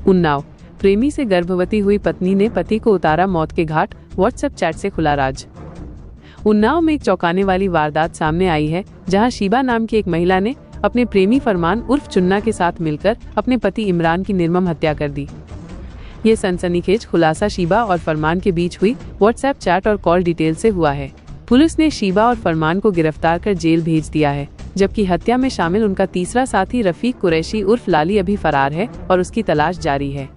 उन्नाव, प्रेमी से गर्भवती हुई पत्नी ने पति को उतारा मौत के घाट, व्हाट्सएप चैट से खुला राज। उन्नाव में एक चौंकाने वाली वारदात सामने आई है, जहां शीबा नाम की एक महिला ने अपने प्रेमी फरमान उर्फ चुन्ना के साथ मिलकर अपने पति इमरान की निर्मम हत्या कर दी। ये सनसनीखेज खुलासा शीबा और फरमान के बीच हुई व्हाट्सएप चैट और कॉल डिटेल से हुआ है। पुलिस ने शीबा और फरमान को गिरफ्तार कर जेल भेज दिया है, जबकि हत्या में शामिल उनका तीसरा साथी रफीक कुरैशी उर्फ लाली अभी फरार है और उसकी तलाश जारी है।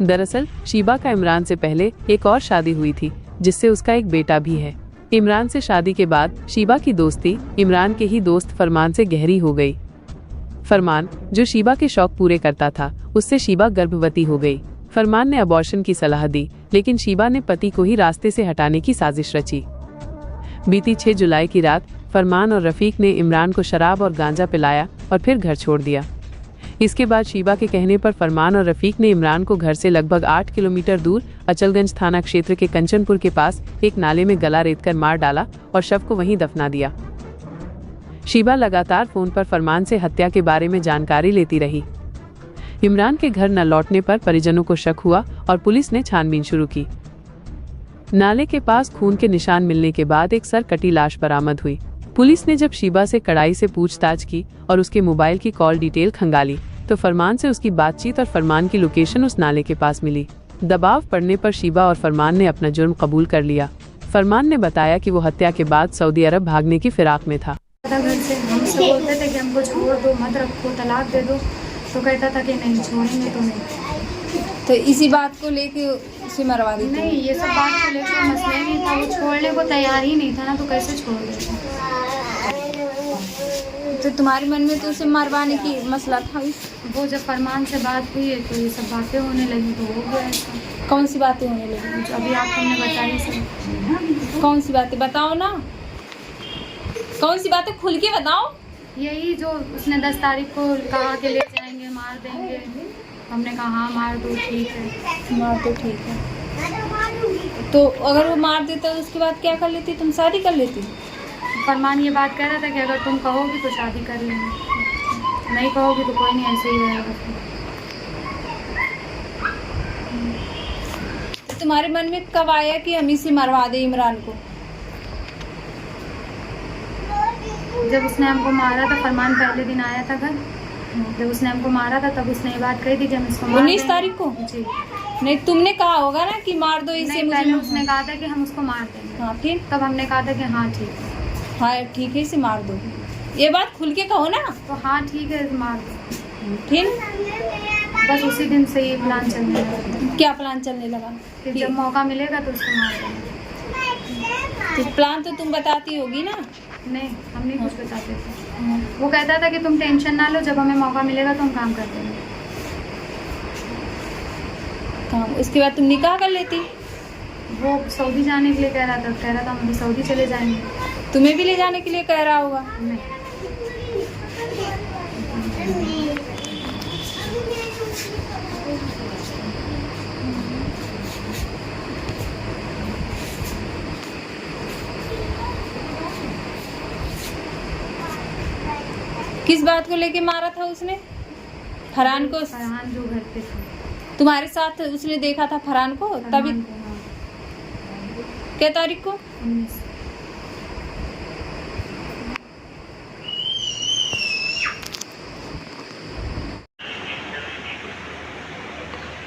दरअसल शीबा का इमरान से पहले एक और शादी हुई थी, जिससे उसका एक बेटा भी है। इमरान से शादी के बाद शीबा की दोस्ती इमरान के ही दोस्त फरमान से गहरी हो गई। फरमान, जो शीबा के शौक पूरे करता था, उससे शीबा गर्भवती हो गई। फरमान ने अबॉर्शन की सलाह दी, लेकिन शीबा ने पति को ही रास्ते से हटाने की साजिश रची। बीती 6 जुलाई की रात फरमान और रफीक ने इमरान को शराब और गांजा पिलाया और फिर घर छोड़ दिया। इसके बाद शीबा के कहने पर फरमान और रफीक ने इमरान को घर से लगभग 8 किलोमीटर दूर अचलगंज थाना क्षेत्र के कंचनपुर के पास एक नाले में गला रेतकर मार डाला और शव को वहीं दफना दिया। शीबा लगातार फोन पर फरमान से हत्या के बारे में जानकारी लेती रही। इमरान के घर न लौटने पर परिजनों को शक हुआ और पुलिस ने छानबीन शुरू की। नाले के पास खून के निशान मिलने के बाद एक सर कटी लाश बरामद हुई। पुलिस ने जब शीबा से कड़ाई से पूछताछ की और उसके मोबाइल की कॉल डिटेल खंगाली, तो फरमान से उसकी बातचीत और फरमान की लोकेशन उस नाले के पास मिली। दबाव पड़ने पर शीबा और फरमान ने अपना जुर्म कबूल कर लिया। फरमान ने बताया कि वो हत्या के बाद सऊदी अरब भागने की फिराक में था। घर से हमसे बोलते थे कि हमको छोड़ दो, मत रखो, तलाक दे दो, तो कहता था कि नहीं छोड़ेंगे तो नहीं। तो इसी बात को लेके उसे मरवा दी? नहीं, ये सब बात को लेकर मसला ही नहीं था, वो छोड़ने को तैयार ही नहीं था ना, तो कैसे छोड़ देते। तो तुम्हारे मन में तो उसे मरवाने की मसला था? वो जब फरमान से बात हुई है तो ये सब बातें होने लगी, तो हो गया ऐसा। कौन सी बातें होने लगी? जो अभी आप हमने बताई सब। कौन सी बातें बताओ ना, कौन सी बातें खुल के बताओ। यही जो उसने 10 तारीख को कहा कि ले जाएंगे, मार देंगे। हमने कहा हाँ मार दो, ठीक है। मार दो, ठीक है। तो अगर वो मार देता तो उसके बाद क्या कर लेती? तुम शादी कर लेती? फरमान ये बात कह रहा था कि अगर तुम कहोगी तो शादी कर लेंगे, नहीं कहोगी तो कोई नहीं, ऐसे ही रहेगा। तो तुम्हारे मन में कब आया कि हम इसे मरवा दे इमरान को? जब उसने हमको मारा था, फरमान पहले दिन आया था घर, जब उसने हमको मारा था तब उसने ये बात कही थी कि हम इसको 19 तारीख को? जी। नहीं, तुमने कहा होगा ना कि मार दो इसे। पहले उसने कहा था कि हम उसको मार देंगे। हाँ, फिर? तब हमने कहा था कि हाँ ठीक है। हाँ ठीक है, इसे मार दो, ये बात खुल के कहो ना। तो हाँ ठीक है, मार दो। फिर बस उसी दिन से ये प्लान चलने लगा। क्या प्लान चलने लगा? कि जब मौका मिलेगा तो उसको मार देंगे। तो प्लान तो तुम बताती होगी ना? नहीं, हम नहीं कुछ बताते थे। वो कहता था कि तुम टेंशन ना लो, जब हमें मौका मिलेगा तो हम काम कर देंगे। काम? उसके बाद तुम निकाह कर लेती? वो सऊदी जाने के लिए कह रहा था, हम भी सऊदी चले जाएंगे। तुम्हें भी ले जाने के लिए कह रहा होगा? नहीं। किस बात को लेके मारा था उसने फरहान को? फरहान जो घर पे था। तुम्हारे साथ उसने देखा था फरहान को? तभी? हाँ। क्या तारीख को? 19।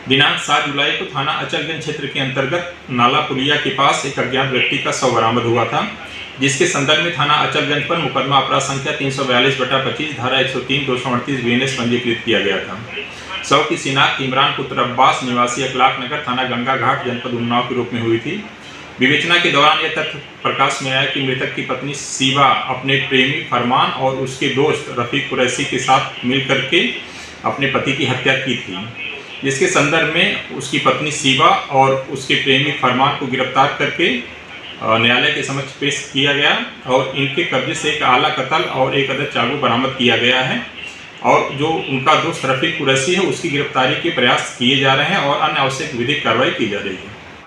दिनांक 7 जुलाई को थाना अचलगंज क्षेत्र के अंतर्गत नाला पुलिया के पास एक अज्ञात व्यक्ति का शव बरामद हुआ था, जिसके संदर्भ में थाना अचलगंज पर मुकदमा अपराध संख्या 342/25 धारा 103 238 बीएनएस पंजीकृत किया गया था। शव की शिनाख्त इमरान पुत्र अब्बास निवासी अखलाक नगर थाना गंगा घाट जनपद उन्नाव के रूप में हुई थी। विवेचना के दौरान यह तथ्य प्रकाश में आया कि मृतक की पत्नी शीबा अपने प्रेमी फरमान और उसके दोस्त रफीक कुरैशी के साथ मिलकर के अपने पति की हत्या की थी, जिसके संदर्भ में उसकी पत्नी शीबा और उसके प्रेमी फरमान को गिरफ्तार करके न्यायालय के समक्ष पेश किया गया और इनके कब्जे से एक आला कत्ल और एक अदद चाकू बरामद किया गया है और जो उनका दोस्त रफीक कुरैशी है उसकी गिरफ्तारी के प्रयास किए जा रहे हैं और अन्य आवश्यक विधिक कार्रवाई की जा रही है।